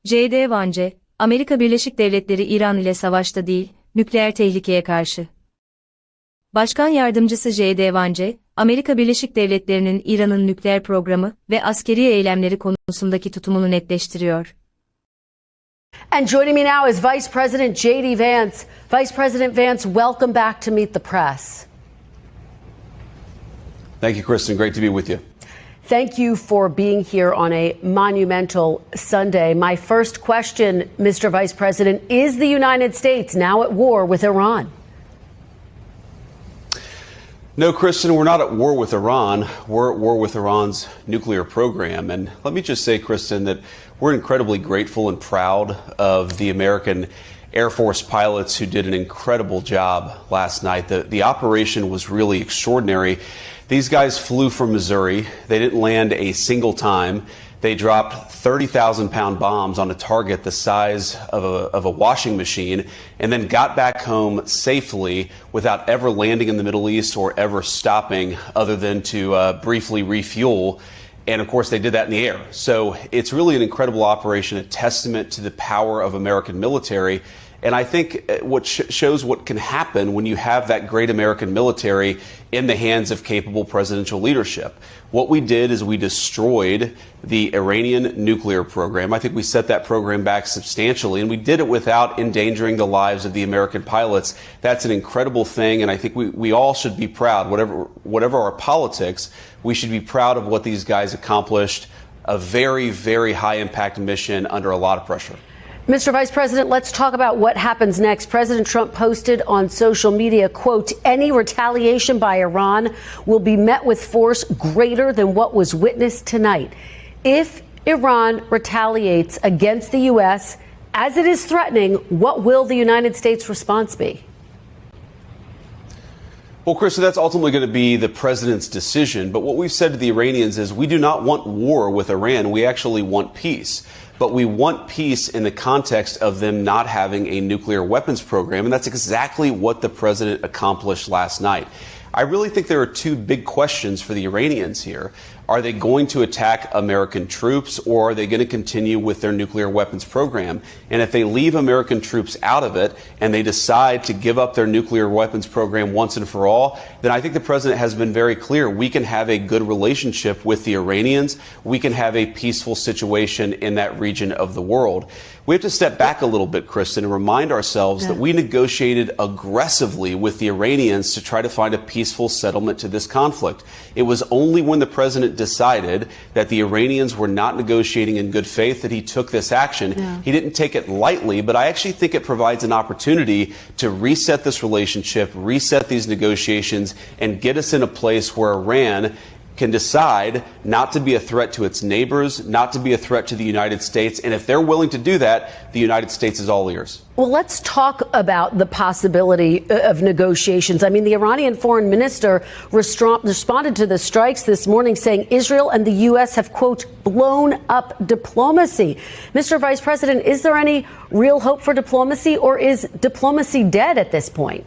J.D. Vance, Amerika Birleşik Devletleri İran ile Savaşta Değil, Nükleer Tehlikeye Karşı. Başkan Yardımcısı J.D. Vance, Amerika Birleşik Devletleri'nin İran'ın nükleer programı ve askeri eylemleri konusundaki tutumunu netleştiriyor. And joining me now is Vice President J.D. Vance. Vice President Vance, welcome back to Meet the Press. Thank you, Kristen. Great to be with you. Thank you for being here on a monumental Sunday. My first question, Mr. Vice President, is the United States now at war with Iran? No, Kristen, we're not at war with Iran. We're at war with Iran's nuclear program. And let me just say, Kristen, that we're incredibly grateful and proud of the American Air Force pilots who did an incredible job last night. The operation was really extraordinary. These guys flew from Missouri. They didn't land a single time. They dropped 30,000-pound bombs on a target the size of a washing machine and then got back home safely without ever landing in the Middle East or ever stopping other than to briefly refuel. And of course, they did that in the air. So it's really an incredible operation, a testament to the power of American military. And I think what shows what can happen when you have that great American military in the hands of capable presidential leadership. What we did is we destroyed the Iranian nuclear program. I think we set that program back substantially, and we did it without endangering the lives of the American pilots. That's an incredible thing, and I think we all should be proud. Whatever our politics, we should be proud of what these guys accomplished. A very, very high-impact mission under a lot of pressure. Mr. Vice President, let's talk about what happens next. President Trump posted on social media, quote, any retaliation by Iran will be met with force greater than what was witnessed tonight. If Iran retaliates against the U.S., as it is threatening, what will the United States response be? Well, Krista, that's ultimately going to be the president's decision. But what we've said to the Iranians is we do not want war with Iran. We actually want peace. But we want peace in the context of them not having a nuclear weapons program. And that's exactly what the president accomplished last night. I really think there are two big questions for the Iranians here. Are they going to attack American troops, or are they going to continue with their nuclear weapons program? And if they leave American troops out of it and they decide to give up their nuclear weapons program once and for all, then I think the president has been very clear. We can have a good relationship with the Iranians. We can have a peaceful situation in that region of the world. We have to step back a little bit, Kristen, and remind ourselves that we negotiated aggressively with the Iranians to try to find a peaceful settlement to this conflict. It was only when the president decided that the Iranians were not negotiating in good faith that he took this action. He didn't take it lightly, but I actually think it provides an opportunity to reset this relationship, reset these negotiations, and get us in a place where Iran can decide not to be a threat to its neighbors, not to be a threat to the United States. And if they're willing to do that, the United States is all ears. Well, let's talk about the possibility of negotiations. I mean, the Iranian foreign minister responded to the strikes this morning saying Israel and the U.S. have, quote, blown up diplomacy. Mr. Vice President, is there any real hope for diplomacy, or is diplomacy dead at this point?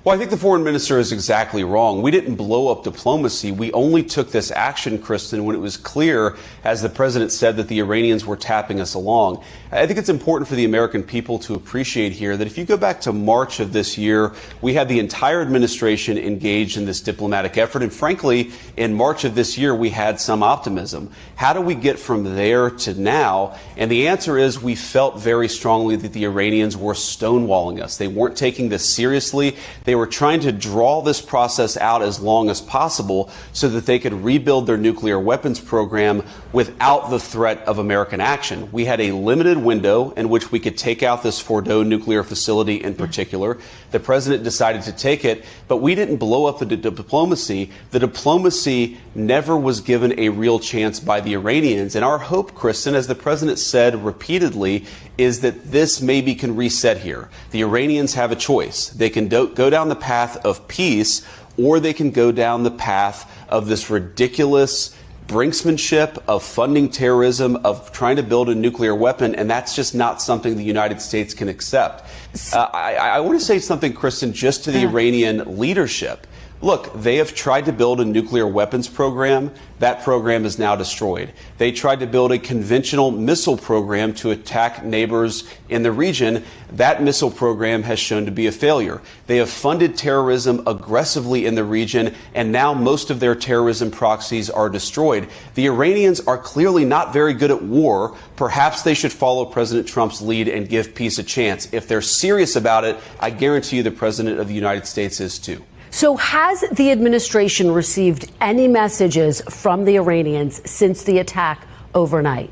Well, I think the foreign minister is exactly wrong. We didn't blow up diplomacy. We only took this action, Kristen, when it was clear, as the president said, that the Iranians were tapping us along. I think it's important for the American people to appreciate here that if you go back to March of this year, we had the entire administration engaged in this diplomatic effort. And frankly, in March of this year, we had some optimism. How do we get from there to now? And the answer is we felt very strongly that the Iranians were stonewalling us. They weren't taking this seriously. They were trying to draw this process out as long as possible so that they could rebuild their nuclear weapons program without the threat of American action. We had a limited window in which we could take out this Fordo nuclear facility in particular. The president decided to take it, but we didn't blow up the diplomacy. The diplomacy never was given a real chance by the Iranians. And our hope, Kristen, as the president said repeatedly, is that this maybe can reset here. The Iranians have a choice. They can go down the path of peace, or they can go down the path of this ridiculous brinksmanship, of funding terrorism, of trying to build a nuclear weapon, and that's just not something the United States can accept. I want to say something, Kristen, just to the Iranian leadership. Look, they have tried to build a nuclear weapons program. That program is now destroyed. They tried to build a conventional missile program to attack neighbors in the region. That missile program has shown to be a failure. They have funded terrorism aggressively in the region, and now most of their terrorism proxies are destroyed. The Iranians are clearly not very good at war. Perhaps they should follow President Trump's lead and give peace a chance. If they're serious about it, I guarantee you the President of the United States is too. So has the administration received any messages from the Iranians since the attack overnight?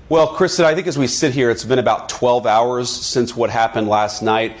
Well, Kristen, I think as we sit here, it's been about 12 hours since what happened last night.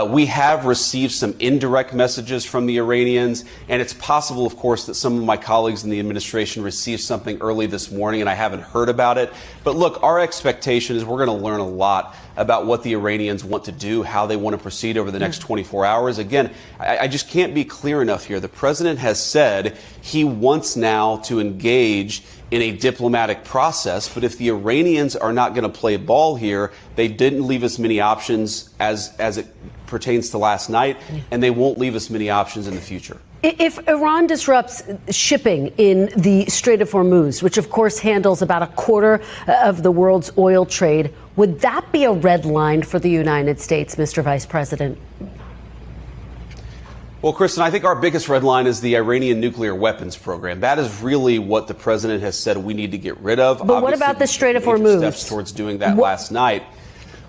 We have received some indirect messages from the Iranians, and it's possible, of course, that some of my colleagues in the administration received something early this morning, and I haven't heard about it. But look, our expectation is we're going to learn a lot about what the Iranians want to do, how they want to proceed over the next 24 hours. Again, I just can't be clear enough here. The president has said he wants now to engage in a diplomatic process, but if the Iranians are not going to play ball here, they didn't leave us many options as it pertains to last night, and they won't leave us many options in the future. If Iran disrupts shipping in the Strait of Hormuz, which of course handles about a quarter of the world's oil trade, would that be a red line for the United States, Mr. Vice President? Well, Kristen, I think our biggest red line is the Iranian nuclear weapons program. That is really what the president has said we need to get rid of. But what about the Strait of Hormuz? Steps towards doing that last night.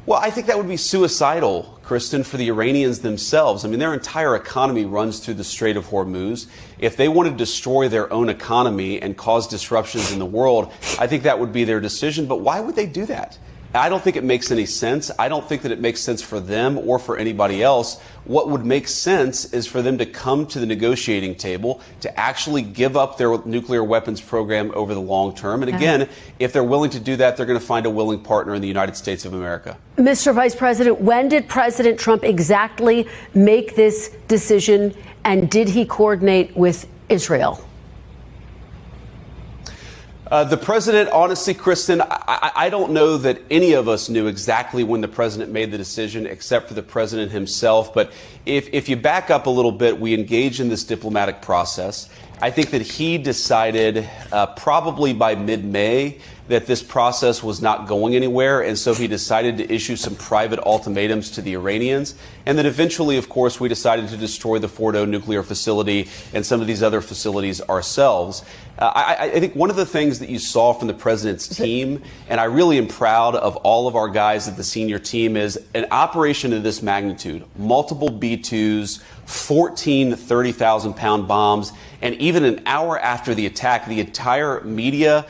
Well, I think that would be suicidal, Kristen, for the Iranians themselves. I mean, their entire economy runs through the Strait of Hormuz. If they want to destroy their own economy and cause disruptions in the world, I think that would be their decision. But why would they do that? I don't think it makes any sense. I don't think that it makes sense for them or for anybody else. What would make sense is for them to come to the negotiating table, to actually give up their nuclear weapons program over the long term. And again, if they're willing to do that, they're going to find a willing partner in the United States of America. Mr. Vice President, when did President Trump exactly make this decision, and did he coordinate with Israel? The president, honestly, Kristen, I don't know that any of us knew exactly when the president made the decision, except for the president himself. But if you back up a little bit, we engaged in this diplomatic process. I think that he decided probably by mid-May that this process was not going anywhere, and so he decided to issue some private ultimatums to the Iranians. And then eventually, of course, we decided to destroy the Fordo nuclear facility and some of these other facilities ourselves. I think one of the things that you saw from the president's team, and I really am proud of all of our guys at the senior team, is an operation of this magnitude, multiple B-2s, 14 30,000-pound bombs, and even an hour after the attack, the entire media,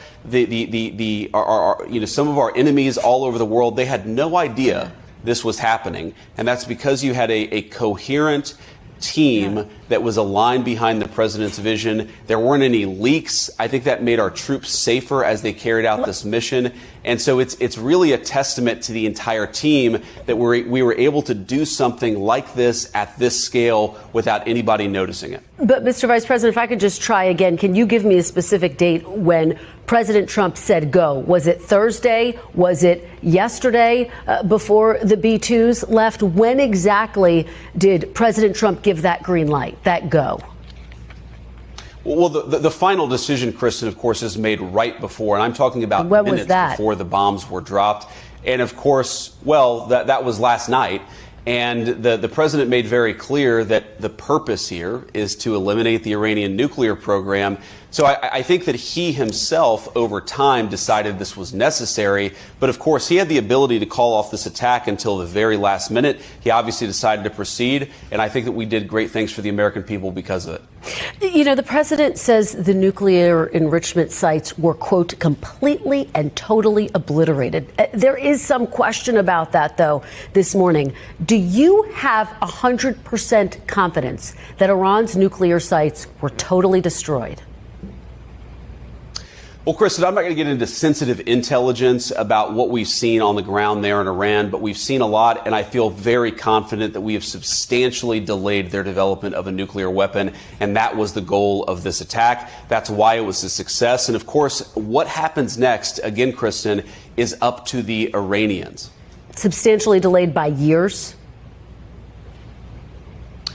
some of our enemies all over the world, they had no idea this was happening. And that's because you had a coherent team that was aligned behind the president's vision. There weren't any leaks. I think that made our troops safer as they carried out this mission. And so it's really a testament to the entire team that we were able to do something like this at this scale without anybody noticing it. But Mr. Vice President, if I could just try again, can you give me a specific date when President Trump said go? Was it Thursday? Was it yesterday before the B-2s left? When exactly did President Trump give that green light, that go? Well, the final decision, Kristen, of course, is made right before, and I'm talking about minutes before the bombs were dropped. And of course, well, that was last night. And the president made very clear that the purpose here is to eliminate the Iranian nuclear program. So I think that he himself, over time, decided this was necessary. But of course, he had the ability to call off this attack until the very last minute. He obviously decided to proceed. And I think that we did great things for the American people because of it. You know, the president says the nuclear enrichment sites were, quote, completely and totally obliterated. There is some question about that, though, this morning. Do you have 100% confidence that Iran's nuclear sites were totally destroyed? Well, Kristen, I'm not going to get into sensitive intelligence about what we've seen on the ground there in Iran, but we've seen a lot, and I feel very confident that we have substantially delayed their development of a nuclear weapon, and that was the goal of this attack. That's why it was a success. And of course, what happens next, again, Kristen, is up to the Iranians. Substantially delayed by years?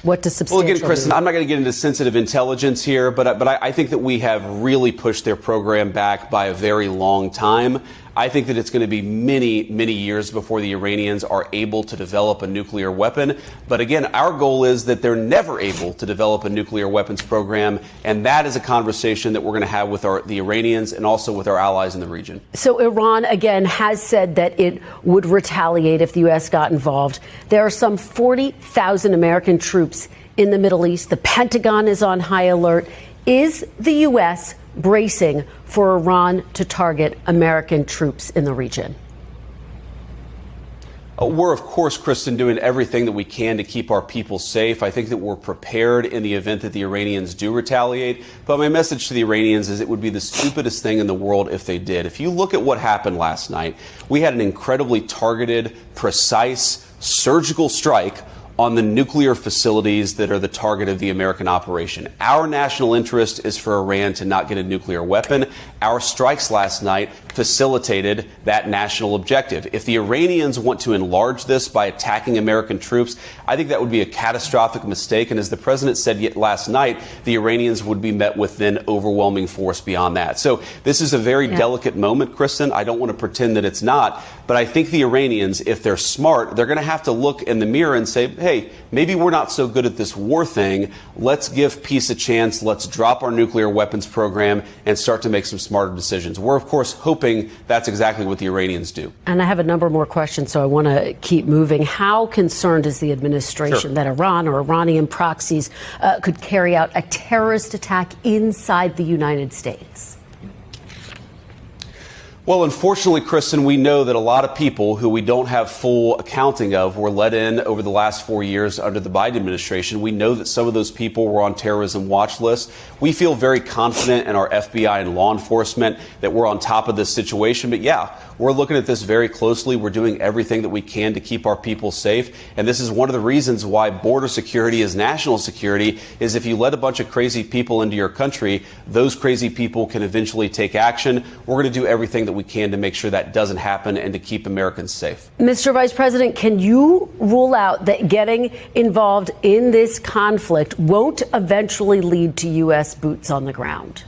What does substantial Well, again, Kristen, mean? I'm not going to get into sensitive intelligence here, but I think that we have really pushed their program back by a very long time. I think that it's going to be many, many years before the Iranians are able to develop a nuclear weapon. But again, our goal is that they're never able to develop a nuclear weapons program. And that is a conversation that we're going to have with the Iranians and also with our allies in the region. So Iran, again, has said that it would retaliate if the U.S. got involved. There are some 40,000 American troops in the Middle East. The Pentagon is on high alert. Is the U.S. bracing for Iran to target American troops in the region? We're, of course, Kristen, doing everything that we can to keep our people safe. I think that we're prepared in the event that the Iranians do retaliate. But my message to the Iranians is it would be the stupidest thing in the world if they did. If you look at what happened last night, we had an incredibly targeted, precise, surgical strike on the nuclear facilities that are the target of the American operation. Our national interest is for Iran to not get a nuclear weapon. Our strikes last night facilitated that national objective. If the Iranians want to enlarge this by attacking American troops, I think that would be a catastrophic mistake. And as the president said last night, the Iranians would be met with then overwhelming force beyond that. So this is a very delicate moment, Kristen. I don't want to pretend that it's not. But I think the Iranians, if they're smart, they're going to have to look in the mirror and say, hey, maybe we're not so good at this war thing. Let's give peace a chance. Let's drop our nuclear weapons program and start to make some smarter decisions. We're, of course, hoping that's exactly what the Iranians do. And I have a number more questions, so I want to keep moving. How concerned is the administration that Iran or Iranian proxies could carry out a terrorist attack inside the United States? Well, unfortunately, Kristen, we know that a lot of people who we don't have full accounting of were let in over the last 4 years under the Biden administration. We know that some of those people were on terrorism watch lists. We feel very confident in our FBI and law enforcement that we're on top of this situation. But yeah, we're looking at this very closely. We're doing everything that we can to keep our people safe. And this is one of the reasons why border security is national security, is if you let a bunch of crazy people into your country, those crazy people can eventually take action. We're going to do everything that we can to make sure that doesn't happen and to keep Americans safe. Mr. Vice President, can you rule out that getting involved in this conflict won't eventually lead to U.S. boots on the ground?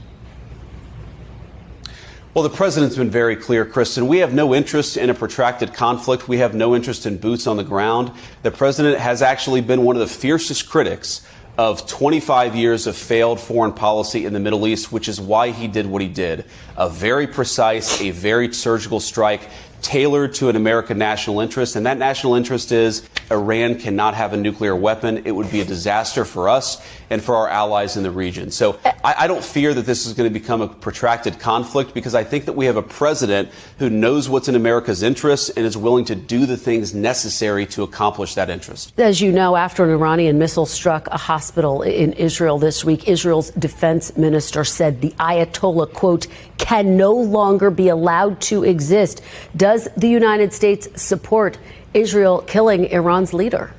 Well, the president's been very clear, Kristen. We have no interest in a protracted conflict. We have no interest in boots on the ground. The president has actually been one of the fiercest critics of 25 years of failed foreign policy in the Middle East, which is why he did what he did. A very precise, a very surgical strike tailored to an American national interest. And that national interest is Iran cannot have a nuclear weapon. It would be a disaster for us and for our allies in the region. So I don't fear that this is going to become a protracted conflict, because I think that we have a president who knows what's in America's interests and is willing to do the things necessary to accomplish that interest. As you know, after an Iranian missile struck a hospital in Israel this week, Israel's defense minister said the Ayatollah, quote, can no longer be allowed to exist. Does the United States support Israel killing Iran's leader?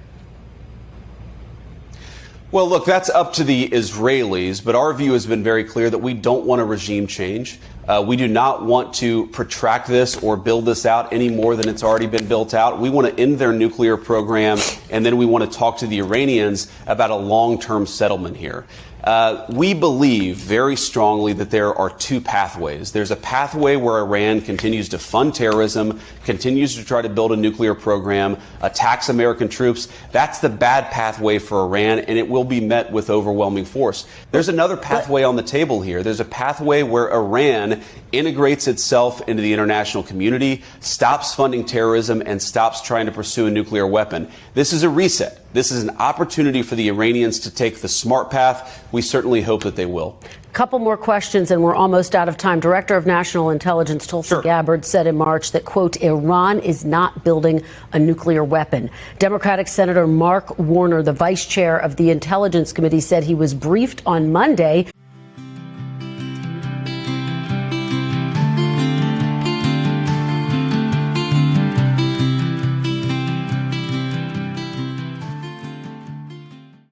Well, look, that's up to the Israelis, but our view has been very clear that we don't want a regime change. We do not want to protract this or build this out any more than it's already been built out. We want to end their nuclear program, and then we want to talk to the Iranians about a long-term settlement here. We believe very strongly that there are two pathways. There's a pathway where Iran continues to fund terrorism, continues to try to build a nuclear program, attacks American troops. That's the bad pathway for Iran, and it will be met with overwhelming force. There's another pathway on the table here. There's a pathway where Iran integrates itself into the international community, stops funding terrorism, and stops trying to pursue a nuclear weapon. This is a reset. This is an opportunity for the Iranians to take the smart path. We certainly hope that they will. Couple more questions and we're almost out of time. Director of National Intelligence Tulsi Gabbard said in March that, quote, Iran is not building a nuclear weapon. Democratic Senator Mark Warner, the vice chair of the Intelligence Committee, said he was briefed on Monday